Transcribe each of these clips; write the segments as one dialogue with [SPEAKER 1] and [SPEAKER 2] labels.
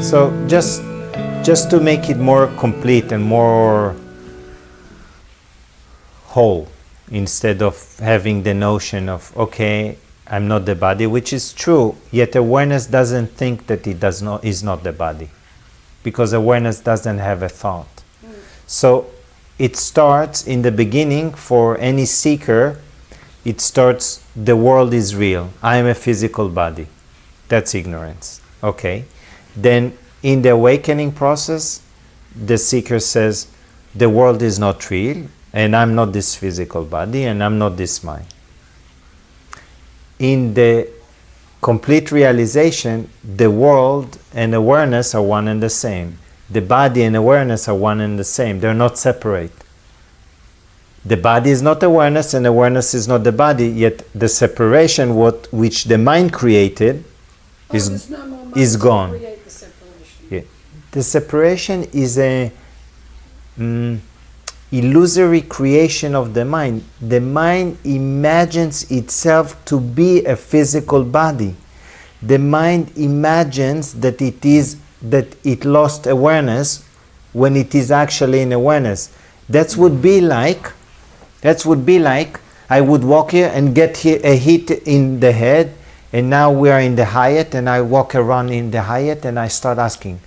[SPEAKER 1] So just to make it more complete and more whole, instead of having the notion of, okay, I'm not the body, which is true, yet awareness doesn't think that it is not the body, because awareness doesn't have a thought. So it starts in the beginning, for any seeker, it starts, the world is real, I am a physical body. That's ignorance. Okay. Then in the awakening process, the seeker says, the world is not real, and I'm not this physical body, and I'm not this mind. In the complete realization, the world and awareness are one and the same. The body and awareness are one and the same. They're not separate. The body is not awareness, and awareness is not the body, yet the separation which the mind created is gone.
[SPEAKER 2] Create the separation.
[SPEAKER 1] Yeah. The separation is a illusory creation of the mind. The mind imagines itself to be a physical body. The mind imagines that it lost awareness when it is actually in awareness. That would be like I would walk here and get a hit in the head, and now we are in the Hyatt, and I walk around in the Hyatt and I start asking,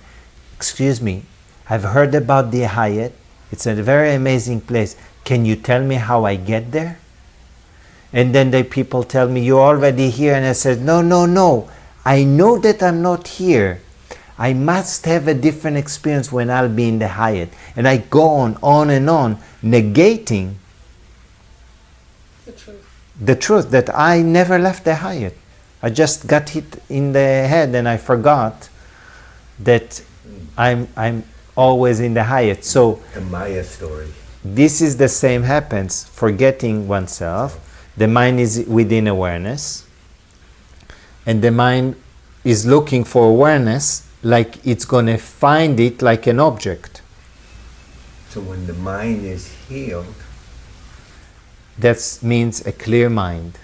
[SPEAKER 1] excuse me, I've heard about the Hyatt. It's a very amazing place. Can you tell me how I get there? And then the people tell me, you're already here. And I said, no. I know that I'm not here. I must have a different experience when I'll be in the Hyatt. And I go on and on, negating the truth that I never left the Hyatt. I just got hit in the head and I forgot that I'm always in the Hyatt. So
[SPEAKER 3] the Maya story.
[SPEAKER 1] This is the same happens, forgetting oneself. The mind is within awareness, and the mind is looking for awareness like it's going to find it like an object.
[SPEAKER 3] So when the mind is healed,
[SPEAKER 1] that means a clear mind.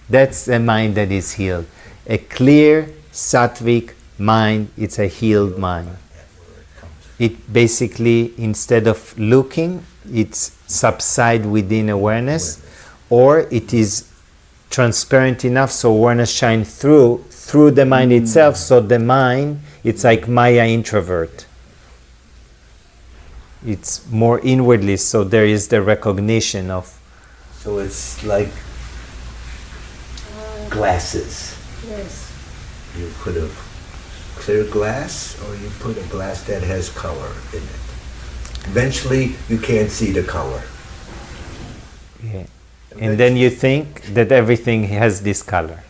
[SPEAKER 1] That's a mind that is healed. A clear, sattvic mind, it's a healed mind. It basically, instead of looking, it's subside within awareness, or it is transparent enough so awareness shines through the mind itself, so the mind, it's like Maya introvert. It's more inwardly, so there is the recognition of...
[SPEAKER 3] So it's like glasses.
[SPEAKER 2] Yes.
[SPEAKER 3] You put a clear glass, or you put a glass that has color in it. Eventually, you can't see the color.
[SPEAKER 1] Yeah. And then you think that everything has this color.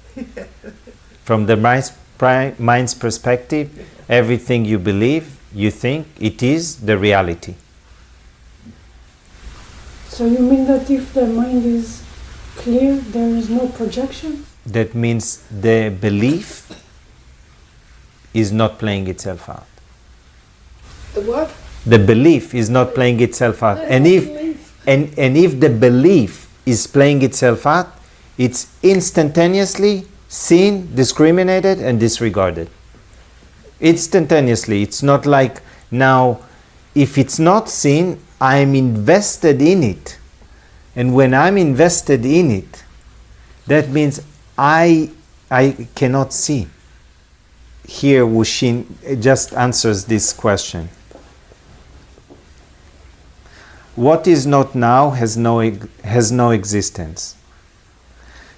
[SPEAKER 1] From the mind's perspective, everything you believe, you think, it is the reality.
[SPEAKER 2] So you mean that if the mind is clear, there is no projection?
[SPEAKER 1] That means the belief is not playing itself out.
[SPEAKER 2] The what?
[SPEAKER 1] The belief is not playing itself out. And if the belief is playing itself out, it's instantaneously seen, discriminated, and disregarded. Instantaneously. It's not like now, if it's not seen, I'm invested in it. And when I'm invested in it, that means I cannot see. Here Wushin just answers this question. What is not now has no existence.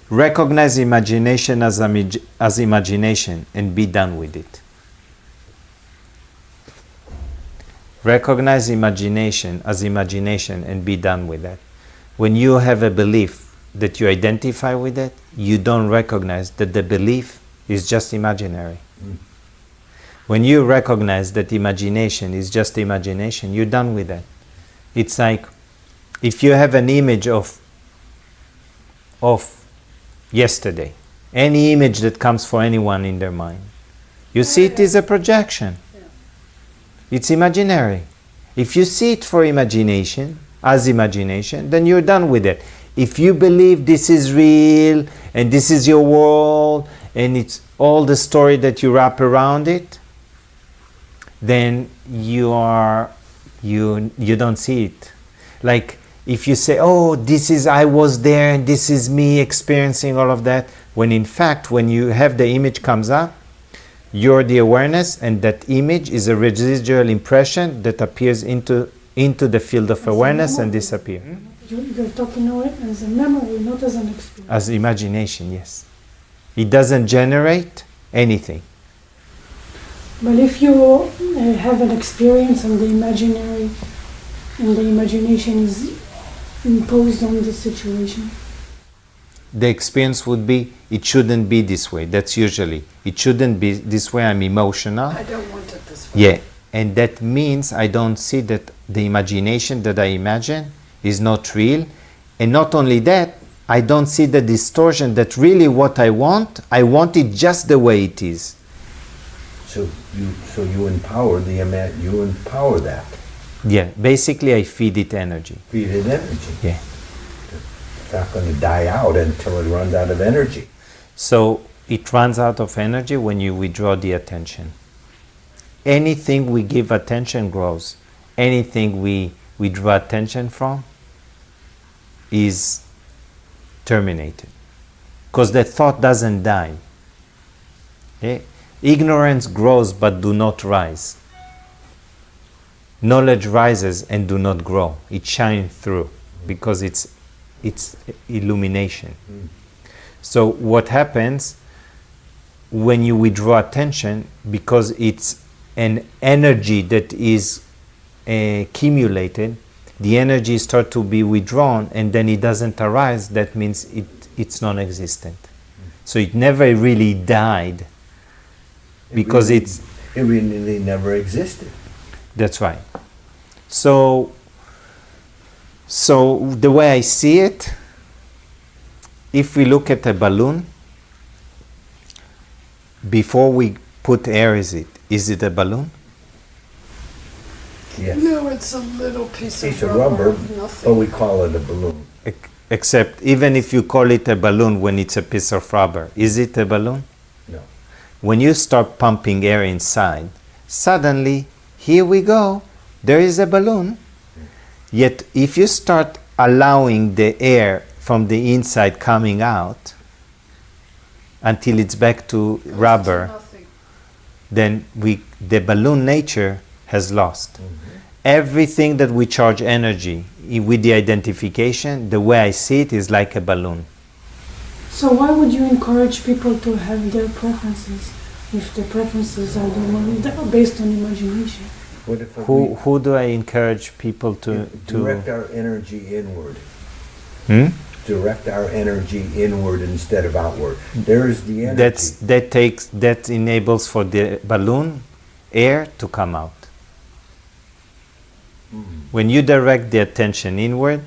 [SPEAKER 1] Recognize imagination as imagination and be done with it. Recognize imagination as imagination and be done with that. When you have a belief that you identify with it, you don't recognize that the belief is just imaginary. When you recognize that imagination is just imagination, you're done with that. It's like if you have an image of yesterday, any image that comes for anyone in their mind, you see it is a projection. It's imaginary. If you see it for imagination, as imagination, then you're done with it. If you believe this is real and this is your world and it's all the story that you wrap around it, then you don't see it. Like if you say, oh, this is I was there and this is me experiencing all of that, when in fact when you have the image comes up, you're the awareness, and that image is a residual impression that appears into the field of awareness and disappear.
[SPEAKER 2] You're talking about it as a memory, not as an experience.
[SPEAKER 1] As imagination, yes. It doesn't generate anything.
[SPEAKER 2] But if you have an experience and the imagination is imposed on the situation.
[SPEAKER 1] The experience would be, it shouldn't be this way. That's usually, it shouldn't be this way, I'm emotional.
[SPEAKER 4] I don't want it this way.
[SPEAKER 1] Yeah, and that means I don't see that the imagination that I imagine is not real. And not only that, I don't see the distortion that really what I want it just the way it is.
[SPEAKER 3] So you empower you empower that.
[SPEAKER 1] Yeah, basically I feed it energy.
[SPEAKER 3] Feed it energy.
[SPEAKER 1] Yeah.
[SPEAKER 3] It's not going to die out until it runs out of energy.
[SPEAKER 1] So it runs out of energy when you withdraw the attention. Anything we give attention grows. Anything we withdraw attention from is terminated. Because the thought doesn't die. Okay? Ignorance grows but do not rise. Knowledge rises and do not grow. It shines through because it's illumination. So what happens when you withdraw attention, because it's an energy that is accumulated, the energy starts to be withdrawn and then it doesn't arise, that means it's non-existent. So it never really died because
[SPEAKER 3] it really never existed.
[SPEAKER 1] That's right. So the way I see it, if we look at a balloon, before we put air is it a balloon?
[SPEAKER 3] Yes.
[SPEAKER 4] No, it's a little piece
[SPEAKER 3] Piece
[SPEAKER 4] of
[SPEAKER 3] of
[SPEAKER 4] rubber,
[SPEAKER 3] rubber,
[SPEAKER 4] of
[SPEAKER 3] but
[SPEAKER 4] nothing.
[SPEAKER 3] we call it a balloon.
[SPEAKER 1] Except even if you call it a balloon when it's a piece of rubber, is it a balloon?
[SPEAKER 3] No.
[SPEAKER 1] When you start pumping air inside, suddenly, here we go, there is a balloon. Yet if you start allowing the air from the inside coming out until it's back to
[SPEAKER 4] Goes to
[SPEAKER 1] rubber,
[SPEAKER 4] nothing.
[SPEAKER 1] then the balloon nature has lost. Everything that we charge energy with the identification, the way I see it is like a balloon.
[SPEAKER 2] So why would you encourage people to have their preferences if the preferences are the one that are based on imagination?
[SPEAKER 3] What if
[SPEAKER 1] Who do I encourage people to
[SPEAKER 3] direct our energy inward?
[SPEAKER 1] Hmm?
[SPEAKER 3] Direct our energy inward instead of outward. There is the energy.
[SPEAKER 1] That enables for the balloon air to come out. When you direct the attention inward,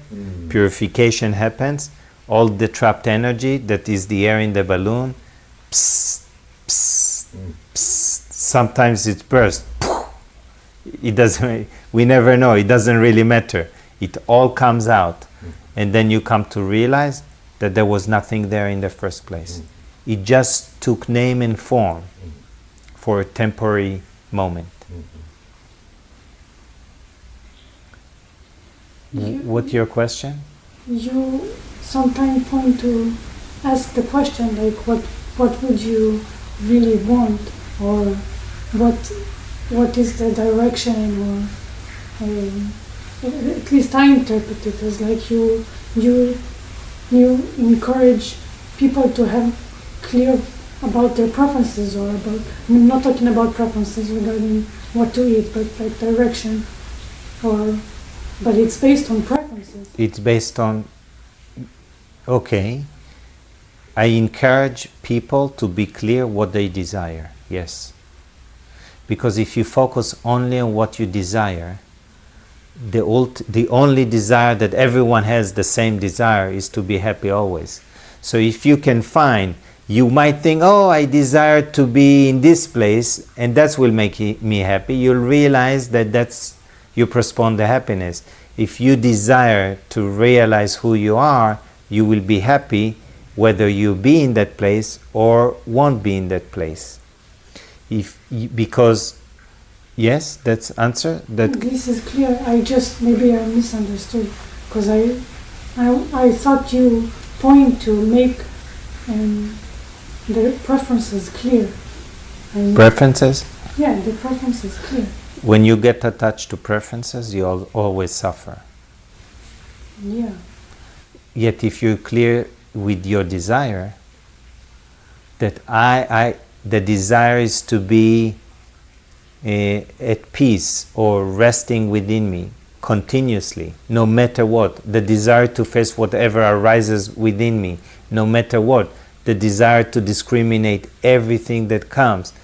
[SPEAKER 1] purification happens. All the trapped energy that is the air in the balloon, psst, psst, psst, sometimes it bursts. It doesn't. We never know. It doesn't really matter. It all comes out, and then you come to realize that there was nothing there in the first place. It just took name and form for a temporary moment. What's your question?
[SPEAKER 2] You sometimes point to ask the question like what would you really want, or what is the direction, or at least I interpret it as like you encourage people to have clear about their preferences, or about, I'm not talking about preferences regarding what to eat, but like direction, but it's based on preferences.
[SPEAKER 1] It's based on, okay, I encourage people to be clear what they desire, yes. Because if you focus only on what you desire, the only desire that everyone has, the same desire, is to be happy always. So if you can find, you might think, oh, I desire to be in this place, and that will make me happy. You'll realize that you postpone the happiness. If you desire to realize who you are, you will be happy whether you be in that place or won't be in that place. Because Yes, that's answer. That
[SPEAKER 2] This is clear. Maybe I misunderstood because I thought you point to make the preferences clear.
[SPEAKER 1] preferences.
[SPEAKER 2] Yeah, the preferences clear.
[SPEAKER 1] When you get attached to preferences, you always suffer.
[SPEAKER 2] Yeah.
[SPEAKER 1] Yet if you're clear with your desire, that the desire is to be at peace or resting within me continuously, no matter what, the desire to face whatever arises within me, no matter what, the desire to discriminate everything that comes,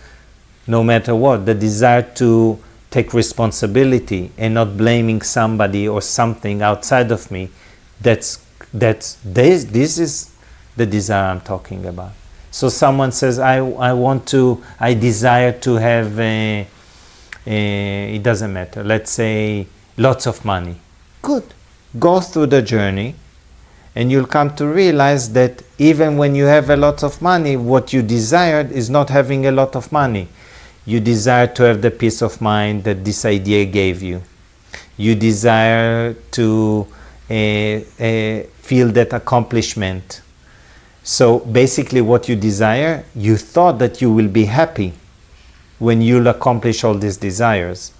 [SPEAKER 1] no matter what, the desire to take responsibility and not blaming somebody or something outside of me, this is the desire I'm talking about. So someone says, I desire to have it doesn't matter, let's say lots of money. Good. Go through the journey and you'll come to realize that even when you have a lot of money, what you desired is not having a lot of money. You desire to have the peace of mind that this idea gave you. You desire to feel that accomplishment. So basically what you desire, you thought that you will be happy when you'll accomplish all these desires.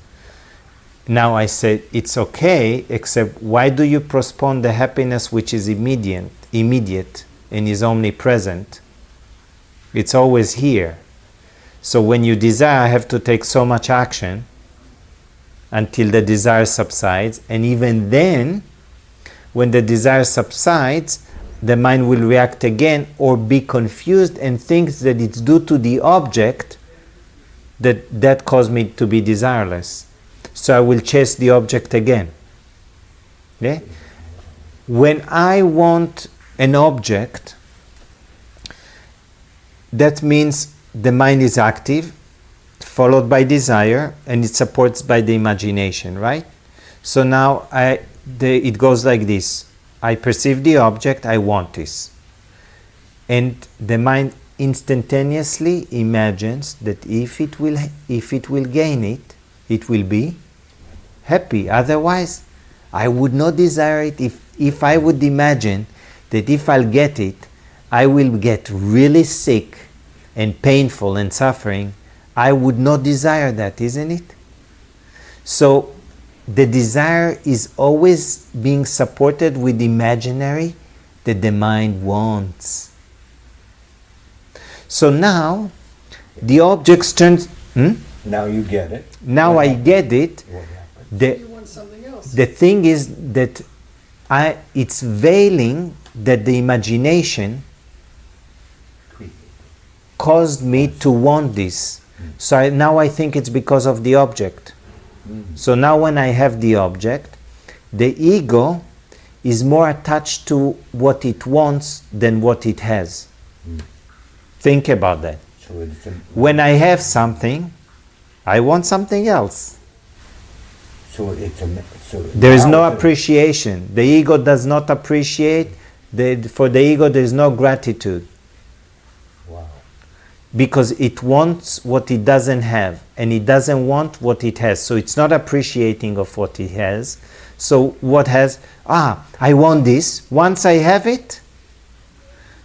[SPEAKER 1] Now I said, it's okay, except why do you postpone the happiness which is immediate and is omnipresent? It's always here. So when you desire, I have to take so much action until the desire subsides. And even then, when the desire subsides, the mind will react again or be confused and thinks that it's due to the object that caused me to be desireless. So I will chase the object again. Okay? When I want an object, that means the mind is active, followed by desire, and it supports by the imagination, right? So now it goes like this. I perceive the object, I want this. And the mind instantaneously imagines that if it will gain it, it will be happy. Otherwise, I would not desire it. If I would imagine that if I'll get it, I will get really sick and painful and suffering, I would not desire that, isn't it? So the desire is always being supported with imaginary that the mind wants. So now the objects turn.
[SPEAKER 3] Now you get it.
[SPEAKER 1] Now
[SPEAKER 3] What
[SPEAKER 1] I
[SPEAKER 3] happened?
[SPEAKER 1] get it.
[SPEAKER 3] What happened?
[SPEAKER 4] You want something else.
[SPEAKER 1] The thing is that it's veiling that the imagination caused me to want this. So now I think it's because of the object. So now when I have the object, the ego is more attached to what it wants than what it has. Think about that.
[SPEAKER 3] So it's
[SPEAKER 1] When I have something, I want something else.
[SPEAKER 3] so
[SPEAKER 1] There is
[SPEAKER 3] now
[SPEAKER 1] no
[SPEAKER 3] it's a-
[SPEAKER 1] appreciation. The ego does not appreciate. For the ego, there is no gratitude.
[SPEAKER 3] Wow.
[SPEAKER 1] Because it wants what it doesn't have, and it doesn't want what it has. So it's not appreciating of what it has. So what has, I want this. Once I have it,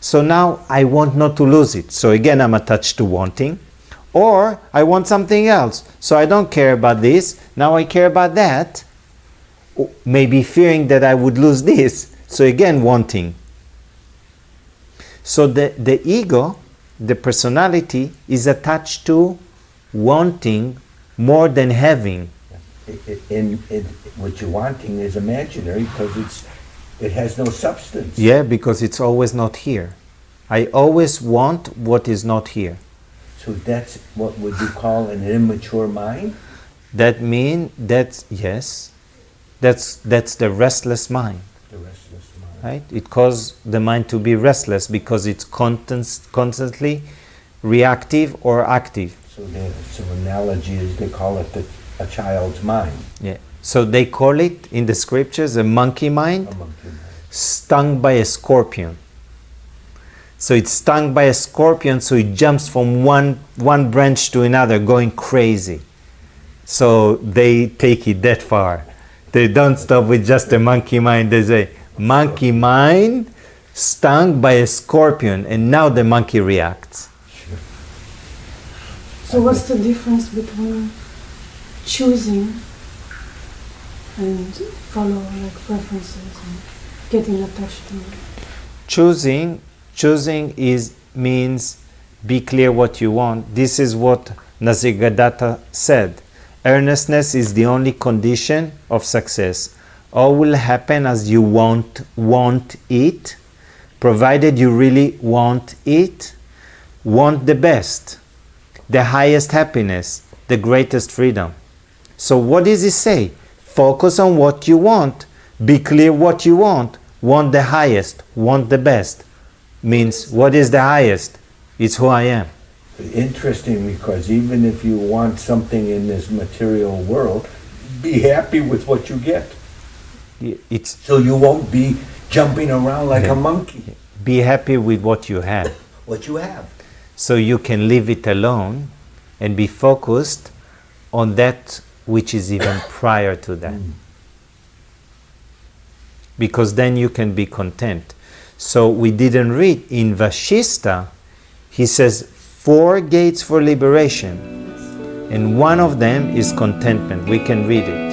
[SPEAKER 1] so now I want not to lose it. So again, I'm attached to wanting. Or I want something else. So I don't care about this. Now I care about that. Maybe fearing that I would lose this. So again, wanting. So the ego, the personality, is attached to wanting more than having.
[SPEAKER 3] What you're wanting is imaginary because it has no substance.
[SPEAKER 1] Yeah, because it's always not here. I always want what is not here.
[SPEAKER 3] So that's what would you call an immature mind?
[SPEAKER 1] That means yes, that's the restless mind,
[SPEAKER 3] The restless mind.
[SPEAKER 1] right? It causes the mind to be restless because it's constantly reactive or active.
[SPEAKER 3] So analogy is they call it a child's mind.
[SPEAKER 1] Yeah. So they call it in the scriptures a monkey mind,
[SPEAKER 3] A monkey mind.
[SPEAKER 1] stung by a scorpion. So it's stung by a scorpion, so it jumps from one branch to another, going crazy. So they take it that far. They don't stop with just a monkey mind. They say, monkey mind stung by a scorpion, and now the monkey reacts.
[SPEAKER 2] So what's the difference between choosing and follow like preferences and getting attached to it?
[SPEAKER 1] Choosing means be clear what you want. This is what Nasirgadatta said. Earnestness is the only condition of success. All will happen as you want it, provided you really want it. Want the best, the highest happiness, the greatest freedom. So what does it say? Focus on what you want. Be clear what you want the highest, want the best. Means, what is the highest? It's who I am.
[SPEAKER 3] Interesting, because even if you want something in this material world, be happy with what you get. So you won't be jumping around like a monkey.
[SPEAKER 1] Be happy with what you have.
[SPEAKER 3] What you have.
[SPEAKER 1] So you can leave it alone and be focused on that which is even prior to that. Because then you can be content. So we didn't read in Vashista, he says 4 gates for liberation, and one of them is contentment. We can read it.